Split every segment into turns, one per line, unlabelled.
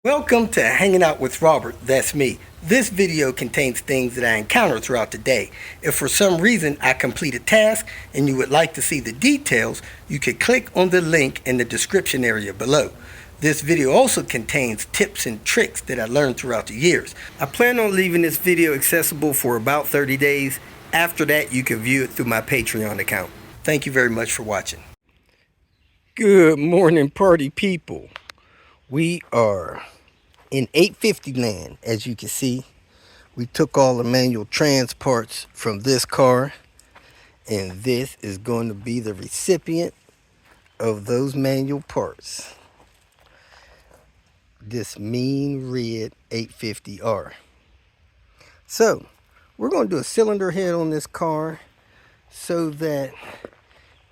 Welcome to Hanging Out with Robert, that's me. This video contains things that I encounter throughout the day. If for some reason I complete a task and you would like to see the details, you can click on the link in the description area below. This video also contains tips and tricks that I learned throughout the years. I plan on leaving this video accessible for about 30 days. After that, you can view it through my Patreon account. Thank you very much for watching. Good morning, party people. We are in 850 land. As you can see, we took all the manual trans parts from this car, and this is going to be the recipient of those manual parts. This mean red 850R. So we're going to do a cylinder head on this car so that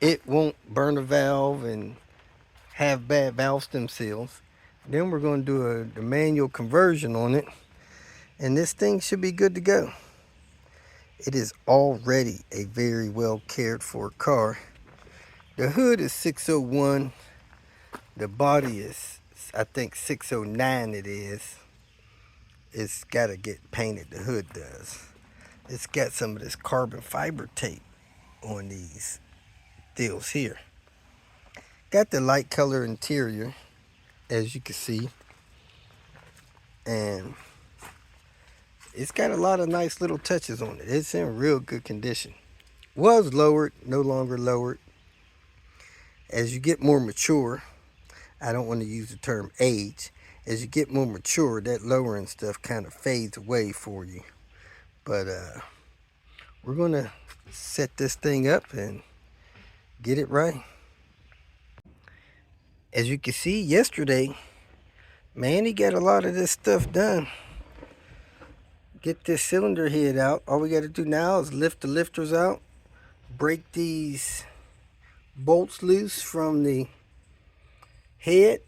it won't burn a valve and have bad valve stem seals. Then we're going to do the manual conversion on it, and this thing should be good to go. It is already a very well cared for car. The hood is 601. The body is, I think, 609 it is. It's got to get painted, the hood does. It's got some of this carbon fiber tape on these deals here. Got the light color interior, as you can see, and it's got a lot of nice little touches on it. It's in real good condition. Was lowered, no longer lowered. As you get more mature, I don't want to use the term age, as you get more mature, that lowering stuff kind of fades away for you. But we're going to set this thing up and get it right. As you can see, yesterday, Manny got a lot of this stuff done. Get this cylinder head out. All we got to do now is lift the lifters out, break these bolts loose from the head,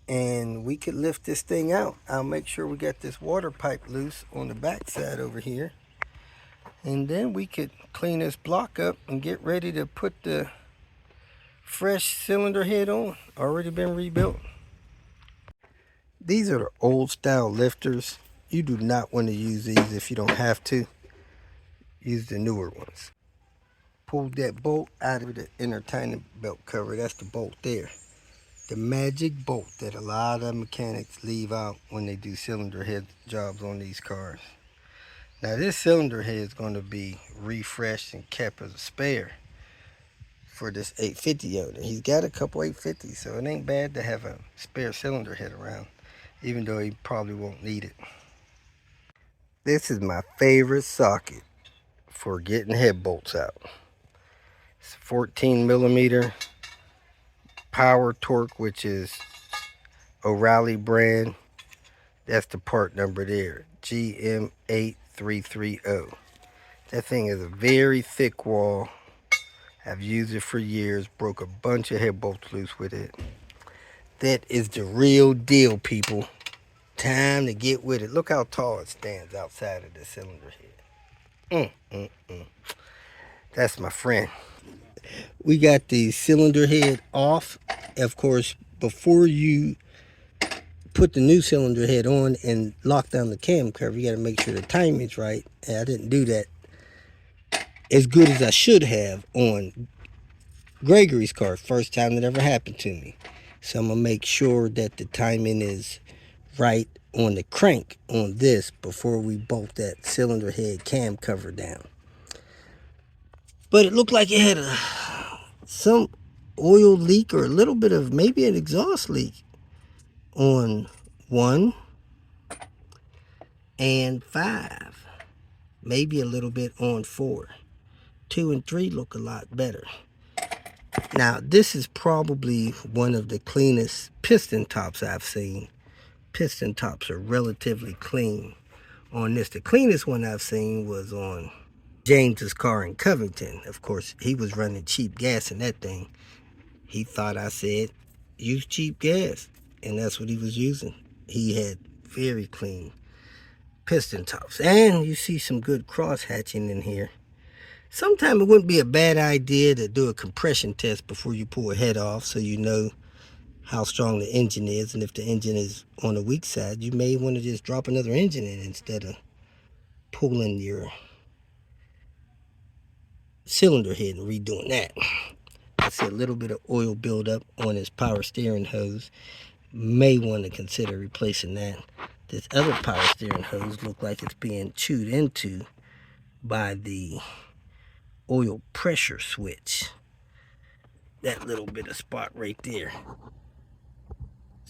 and we could lift this thing out. I'll make sure we got this water pipe loose on the back side over here, and then we could clean this block up and get ready to put the fresh cylinder head on. Already been rebuilt. These are the old style lifters. You do not want to use these if you don't have to. Use the newer ones. Pull that bolt out of the inner tiny belt cover. That's the bolt there. The magic bolt that a lot of mechanics leave out when they do cylinder head jobs on these cars. Now this cylinder head is going to be refreshed and kept as a spare for this 850 owner. He's got a couple 850s, so it ain't bad to have a spare cylinder head around, even though he probably won't need it. This is my favorite socket for getting head bolts out. It's 14 millimeter power torque, which is O'Reilly brand. That's the part number there, GM8330. That thing is a very thick wall. I've used it for years, broke a bunch of head bolts loose with it. That is the real deal, people. Time to get with it. Look how tall it stands outside of the cylinder head. That's my friend. We got the cylinder head off. Of course, before you put the new cylinder head on and lock down the cam cover, you got to make sure the timing's right. And I didn't do that as good as I should have on Gregory's car. First time that ever happened to me. So I'm going to make sure that the timing is right on the crank on this before we bolt that cylinder head cam cover down. But it looked like it had some oil leak or a little bit of maybe an exhaust leak on 1 and 5. Maybe a little bit on 4. 2 and 3 look a lot better. Now, this is probably one of the cleanest piston tops I've seen. Piston tops are relatively clean on this. The cleanest one I've seen was on James's car in Covington. Of course, he was running cheap gas in that thing. He thought I said, use cheap gas. And that's what he was using. He had very clean piston tops. And you see some good cross hatching in here. Sometimes it wouldn't be a bad idea to do a compression test before you pull a head off, so you know how strong the engine is, and if the engine is on the weak side, you may want to just drop another engine in instead of pulling your cylinder head and redoing that. I see a little bit of oil buildup on his power steering hose. May want to consider replacing that. This other power steering hose looks like it's being chewed into by the oil pressure switch. That little bit of spot right there.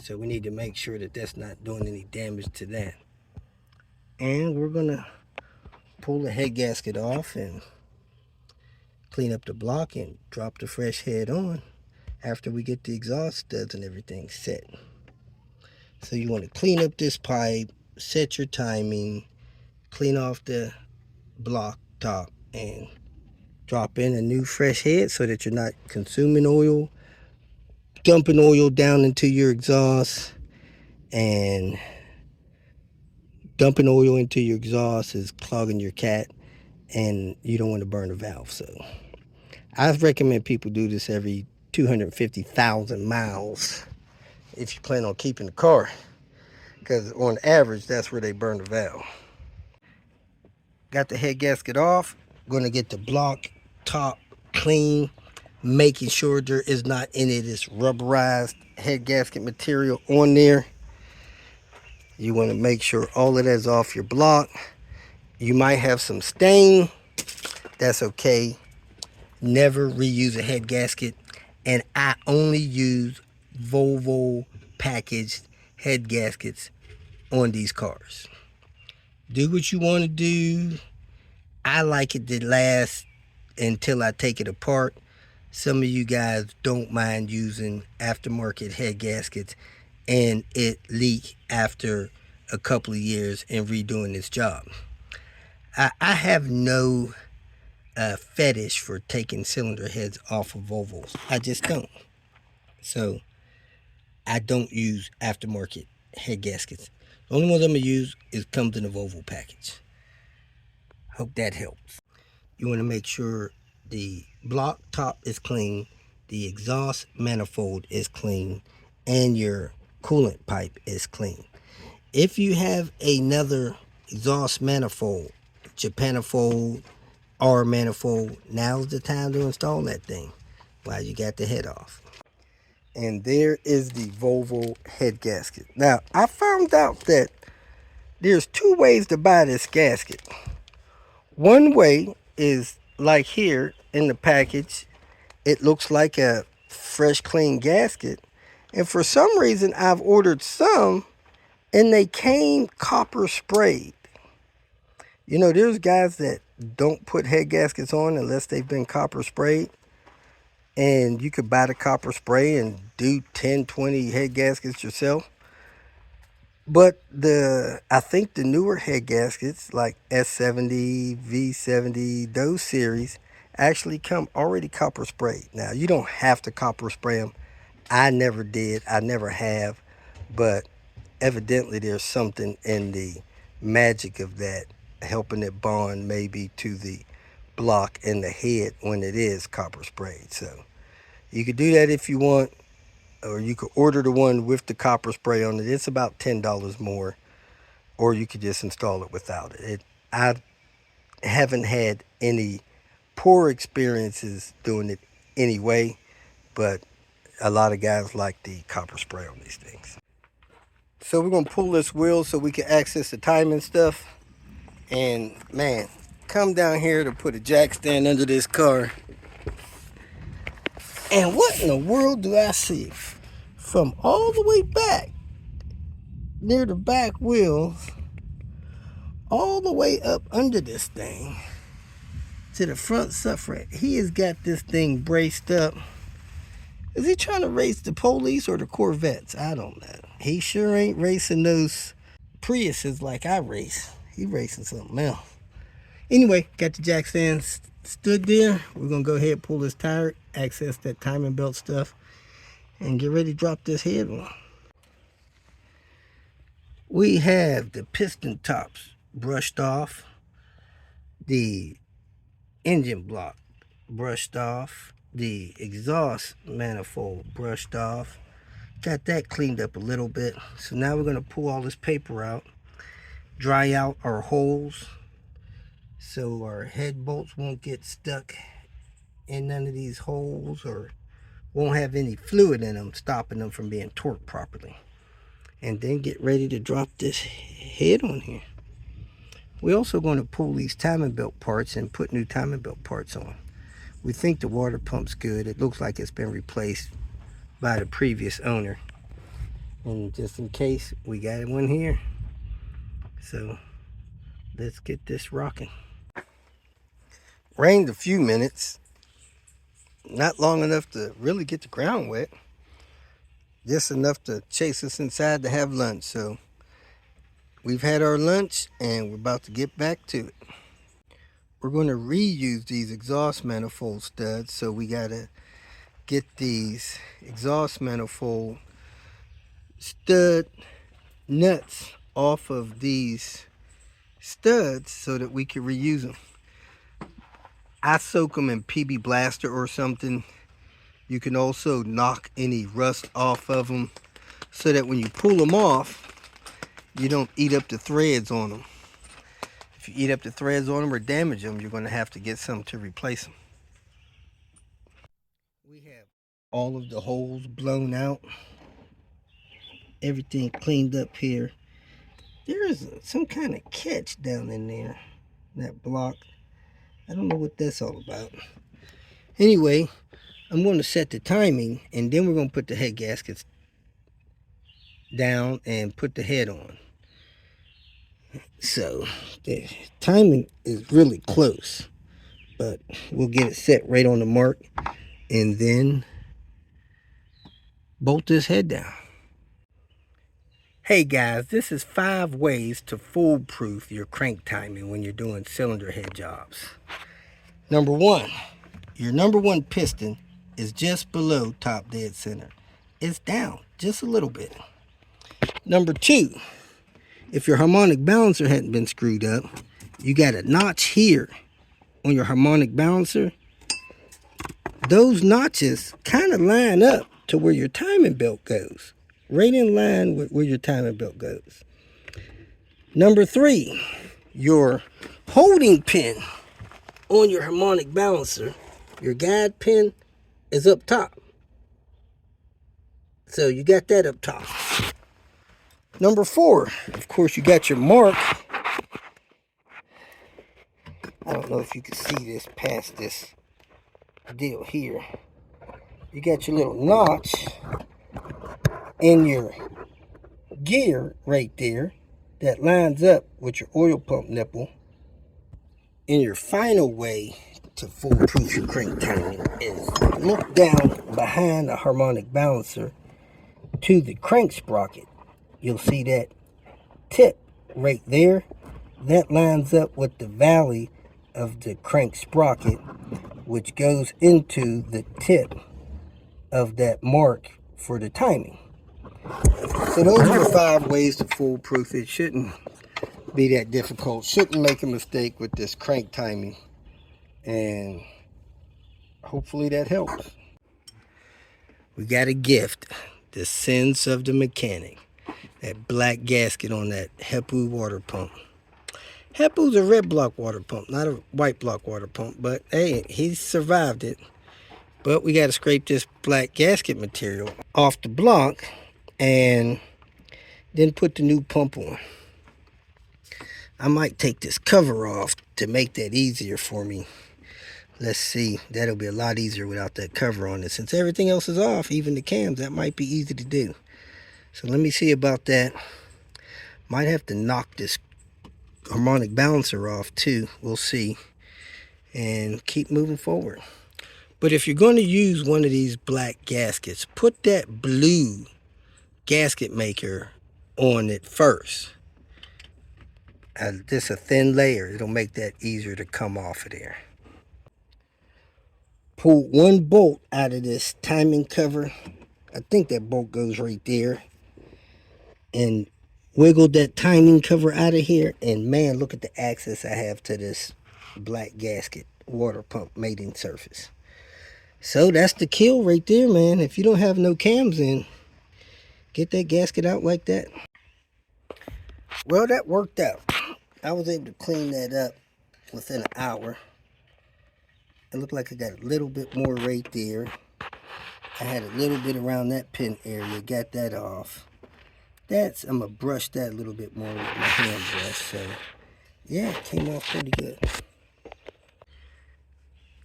So we need to make sure that that's not doing any damage to that. And we're gonna pull the head gasket off and clean up the block and drop the fresh head on after we get the exhaust studs and everything set. So you want to clean up this pipe, set your timing, clean off the block top, and drop in a new fresh head so that you're not consuming oil, dumping oil down into your exhaust, and dumping oil into your exhaust is clogging your cat, and you don't want to burn a valve. So I recommend people do this every 250,000 miles if you plan on keeping the car, because on average that's where they burn the valve. Got the head gasket off. Going to get the block top clean, making sure there is not any of this rubberized head gasket material on there. You want to make sure all of that is off your block. You might have some stain. That's okay. Never reuse a head gasket, and I only use Volvo packaged head gaskets on these cars. Do what you want to do. I like it to last until I take it apart. Some of you guys don't mind using aftermarket head gaskets and it leak after a couple of years and redoing its job. I have no fetish for taking cylinder heads off of Volvos. I just don't. So I don't use aftermarket head gaskets. The only ones I'm going to use comes in a Volvo package. Hope that helps. You want to make sure the block top is clean, the exhaust manifold is clean, and your coolant pipe is clean. If you have another exhaust manifold, Japanifold, or manifold, now's the time to install that thing while you got the head off. And there is the Volvo head gasket. Now, I found out that there's two ways to buy this gasket. One way is like here in the package. It looks like a fresh, clean gasket. And for some reason, I've ordered some and they came copper sprayed. You know, there's guys that don't put head gaskets on unless they've been copper sprayed. And you could buy the copper spray and do 10, 20 head gaskets yourself. But I think the newer head gaskets like S70, V70, those series actually come already copper sprayed. Now, you don't have to copper spray them. I never did. I never have. But evidently there's something in the magic of that, helping it bond maybe to the block and the head when it is copper sprayed. So you could do that if you want, or you could order the one with the copper spray on it. It's about $10 more, or you could just install it without it. I haven't had any poor experiences doing it anyway, but a lot of guys like the copper spray on these things. So we're gonna pull this wheel so we can access the timing stuff. And man, come down here to put a jack stand under this car. And what in the world do I see? From all the way back near the back wheels, all the way up under this thing to the front subframe, he has got this thing braced up. Is he trying to race the police or the Corvettes? I don't know. He sure ain't racing those Priuses like I race. He racing something else. Anyway, got the jack stand stood there. We're gonna go ahead and pull this tire, access that timing belt stuff, and get ready to drop this head on. We have the piston tops brushed off, the engine block brushed off, the exhaust manifold brushed off, Got that cleaned up a little bit. So now we're going to pull all this paper out, dry out our holes so our head bolts won't get stuck in none of these holes or won't have any fluid in them stopping them from being torqued properly. And then get ready to drop this head on here. We're also going to pull these timing belt parts and put new timing belt parts on. We think the water pump's good. It looks like it's been replaced by the previous owner. And just in case, we got one here. So let's get this rocking. Rained a few minutes. Not long enough to really get the ground wet. Just enough to chase us inside to have lunch. So we've had our lunch and we're about to get back to it. We're going to reuse these exhaust manifold studs. So we got to get these exhaust manifold stud nuts off of these studs so that we can reuse them. I soak them in PB Blaster or something. You can also knock any rust off of them so that when you pull them off, you don't eat up the threads on them. If you eat up the threads on them or damage them, you're going to have to get some to replace them. We have all of the holes blown out. Everything cleaned up here. There is some kind of catch down in there, that block. I don't know what that's all about. Anyway, I'm going to set the timing and then we're going to put the head gaskets down and put the head on. So the timing is really close, but we'll get it set right on the mark and then bolt this head down. Hey guys, this is 5 ways to foolproof your crank timing when you're doing cylinder head jobs. Number 1, your number 1 piston is just below top dead center. It's down just a little bit. Number 2, if your harmonic balancer hadn't been screwed up, you got a notch here on your harmonic balancer. Those notches kind of line up to where your timing belt goes. Right in line with where your timing belt goes. Number 3, your holding pin on your harmonic balancer, your guide pin is up top. So you got that up top. Number 4, of course, you got your mark. I don't know if you can see this past this deal here. You got your little notch in your gear right there that lines up with your oil pump nipple. And your final way to foolproof your crank timing is look down behind the harmonic balancer to the crank sprocket. You'll see that tip right there. That lines up with the valley of the crank sprocket, which goes into the tip of that mark for the timing. So those are the 5 ways to foolproof it. Shouldn't be that difficult. Shouldn't make a mistake with this crank timing. And hopefully that helps. We got a gift. The sins of the mechanic. That black gasket on that HOWR water pump. HOWR's a red block water pump, not a white block water pump. But hey, he survived it. But we got to scrape this black gasket material off the block and then put the new pump on. I might take this cover off to make that easier for me. Let's see. That'll be a lot easier without that cover on it. Since everything else is off, even the cams, that might be easy to do. So let me see about that. Might have to knock this harmonic balancer off too. We'll see. And keep moving forward. But if you're going to use one of these black gaskets, put that blue gasket maker on it first. Just a thin layer. It'll make that easier to come off of there. Pull one bolt out of this timing cover. I think that bolt goes right there. And wiggle that timing cover out of here. And man, look at the access I have to this black gasket water pump mating surface. So that's the kill right there, man. If you don't have no cams in, get that gasket out like that. Well, that worked out. I was able to clean that up within an hour. It looked like I got a little bit more right there. I had a little bit around that pin area, got that off. I'm gonna brush that a little bit more with my hand brush. So yeah, it came off pretty good.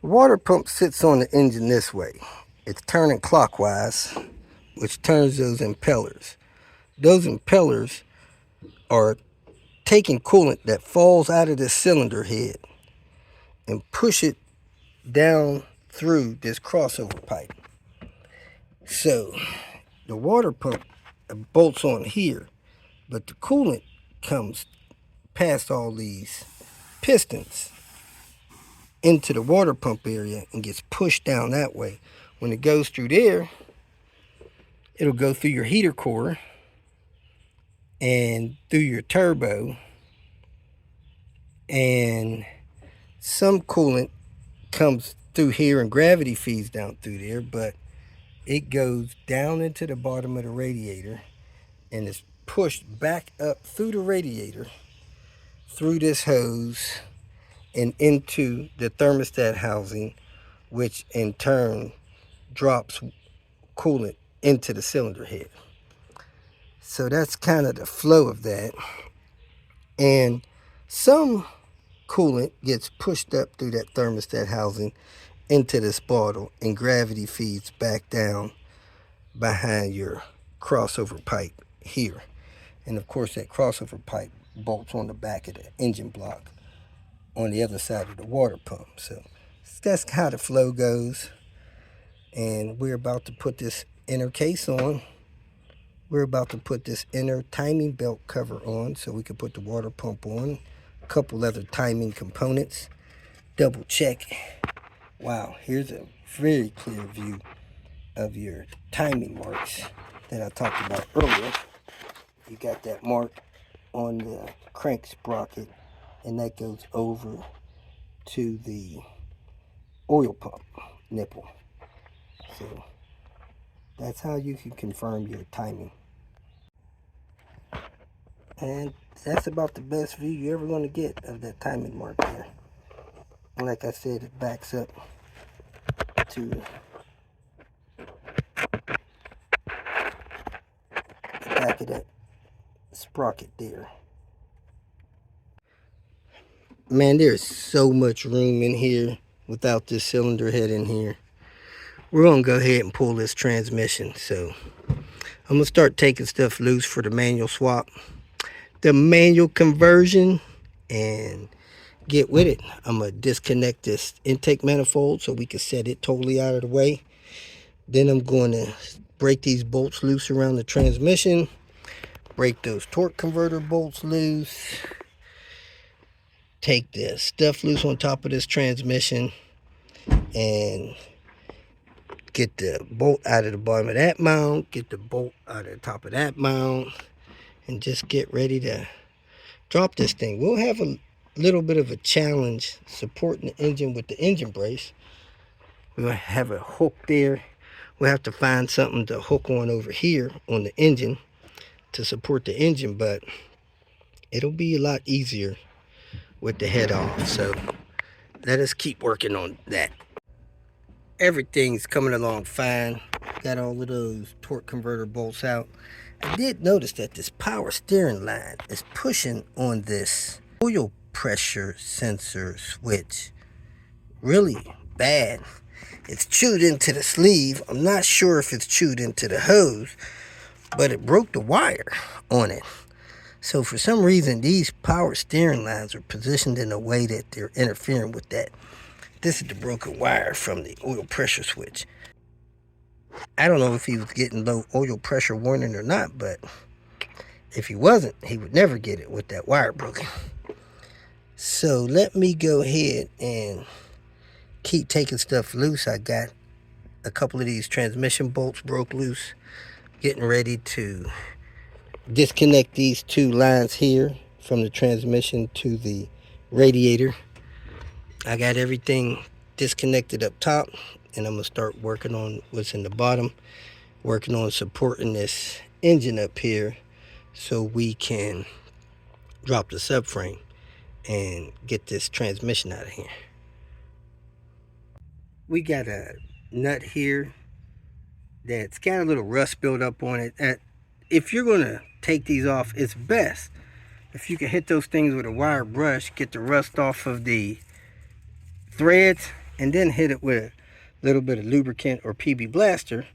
The water pump sits on the engine this way. It's turning clockwise, which turns those impellers. Those impellers are taking coolant that falls out of the cylinder head and push it down through this crossover pipe. So the water pump bolts on here, but the coolant comes past all these pistons into the water pump area and gets pushed down that way. When it goes through there, it'll go through your heater core and through your turbo, and some coolant comes through here and gravity feeds down through there, but it goes down into the bottom of the radiator and is pushed back up through the radiator, through this hose, and into the thermostat housing, which in turn drops coolant into the cylinder head. So that's kind of the flow of that. And some coolant gets pushed up through that thermostat housing into this bottle, and gravity feeds back down behind your crossover pipe here. And of course that crossover pipe bolts on the back of the engine block on the other side of the water pump. So that's how the flow goes. And we're about to put this inner case on. We're about to put this inner timing belt cover on so we can put the water pump on. A couple other timing components. Double check. Wow, here's a very clear view of your timing marks that I talked about earlier. You got that mark on the crank sprocket, and that goes over to the oil pump nipple. So that's how you can confirm your timing. And that's about the best view you're ever going to get of that timing mark there. And like I said, it backs up to the back of that sprocket there. Man, there's so much room in here without this cylinder head in here. We're going to go ahead and pull this transmission. So I'm going to start taking stuff loose for the manual swap, the manual conversion, and get with it. I'm going to disconnect this intake manifold so we can set it totally out of the way. Then I'm going to break these bolts loose around the transmission, break those torque converter bolts loose, take the stuff loose on top of this transmission, and get the bolt out of the bottom of that mount, get the bolt out of the top of that mount, and just get ready to drop this thing. We'll have a little bit of a challenge supporting the engine with the engine brace. We'll have a hook there. We'll have to find something to hook on over here on the engine to support the engine, but it'll be a lot easier with the head off. So let us keep working on that. Everything's coming along fine. Got all of those torque converter bolts out. I did notice that this power steering line is pushing on this oil pressure sensor switch really bad. It's chewed into the sleeve. I'm not sure if it's chewed into the hose, but it broke the wire on it. So for some reason, these power steering lines are positioned in a way that they're interfering with that. This is the broken wire from the oil pressure switch. I don't know if he was getting low oil pressure warning or not, but if he wasn't, he would never get it with that wire broken. So let me go ahead and keep taking stuff loose. I got a couple of these transmission bolts broke loose. Getting ready to disconnect these two lines here from the transmission to the radiator. I got everything disconnected up top, and I'm going to start working on what's in the bottom, working on supporting this engine up here so we can drop the subframe and get this transmission out of here. We got a nut here that's got a little rust built up on it. If you're going to take these off, it's best if you can hit those things with a wire brush, get the rust off of the threads, and then hit it with a little bit of lubricant or PB Blaster.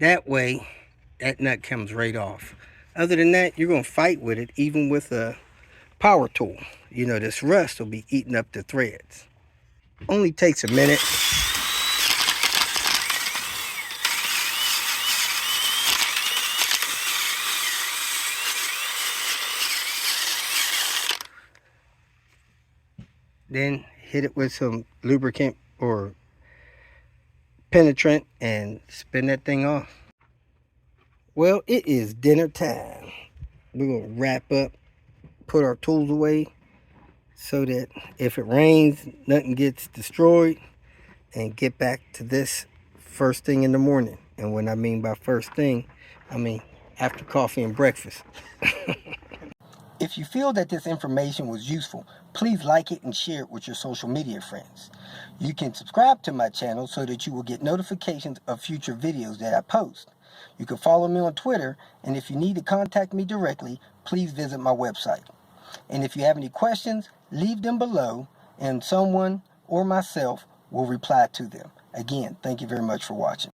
That way, that nut comes right off. Other than that, you're going to fight with it, even with a power tool. You know, this rust will be eating up the threads. Only takes a minute. Then hit it with some lubricant or penetrant and spin that thing off. Well, it is dinner time. We're going to wrap up, put our tools away so that if it rains, nothing gets destroyed, and get back to this first thing in the morning. And when I mean by first thing, I mean after coffee and breakfast. If you feel that this information was useful, please like it and share it with your social media friends. You can subscribe to my channel so that you will get notifications of future videos that I post. You can follow me on Twitter, and if you need to contact me directly, please visit my website. And if you have any questions, leave them below, and someone or myself will reply to them. Again, thank you very much for watching.